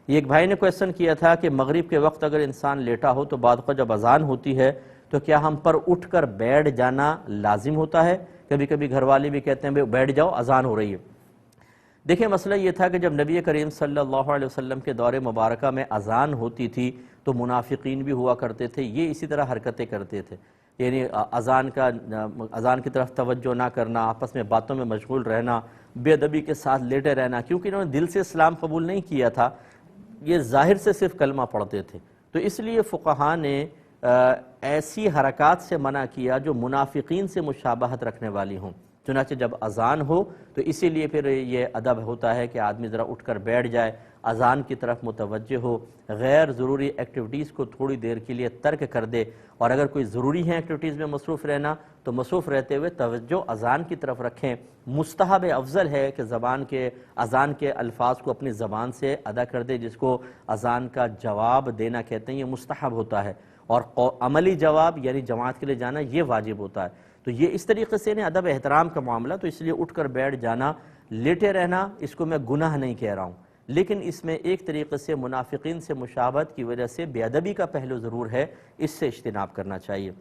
یہ ایک بھائی نے کویسچن کیا تھا کہ مغرب کے وقت اگر انسان لیٹا ہو تو بعد وقت جب اذان ہوتی ہے تو کیا ہم پر اٹھ کر بیٹھ جانا لازم ہوتا ہے؟ کبھی کبھی گھر والے بھی کہتے ہیں بیٹھ جاؤ اذان ہو رہی ہے۔ دیکھیں مسئلہ یہ تھا کہ جب نبی کریم صلی اللہ علیہ وسلم کے دور مبارکہ میں اذان ہوتی تھی تو منافقین بھی ہوا کرتے تھے، یہ اسی طرح حرکتیں کرتے تھے، یعنی اذان کی طرف توجہ نہ کرنا، آپس میں باتوں میں مشغول رہنا، بے ادبی کے ساتھ لیٹے رہنا، کیونکہ انہوں نے دل سے اسلام قبول نہیں کیا تھا، یہ ظاہر سے صرف کلمہ پڑھتے تھے۔ تو اس لیے فقہاء نے ایسی حرکات سے منع کیا جو منافقین سے مشابہت رکھنے والی ہوں۔ چنانچہ جب اذان ہو تو اسی لیے پھر یہ ادب ہوتا ہے کہ آدمی ذرا اٹھ کر بیٹھ جائے، اذان کی طرف متوجہ ہو، غیر ضروری ایکٹیویٹیز کو تھوڑی دیر کے لیے ترک کر دے، اور اگر کوئی ضروری ہیں ایکٹیویٹیز میں مصروف رہنا تو مصروف رہتے ہوئے توجہ اذان کی طرف رکھیں۔ مستحب افضل ہے کہ اذان کے الفاظ کو اپنی زبان سے ادا کر دے، جس کو اذان کا جواب دینا کہتے ہیں، یہ مستحب ہوتا ہے، اور عملی جواب یعنی جماعت کے لیے جانا یہ واجب ہوتا ہے۔ تو یہ اس طریقے سے ادب احترام کا معاملہ، تو اس لیے اٹھ کر بیٹھ جانا، لیٹے رہنا، اس کو میں گناہ نہیں کہہ رہا ہوں، لیکن اس میں ایک طریقے سے منافقین سے مشابہت کی وجہ سے بے ادبی کا پہلو ضرور ہے، اس سے اجتناب کرنا چاہیے۔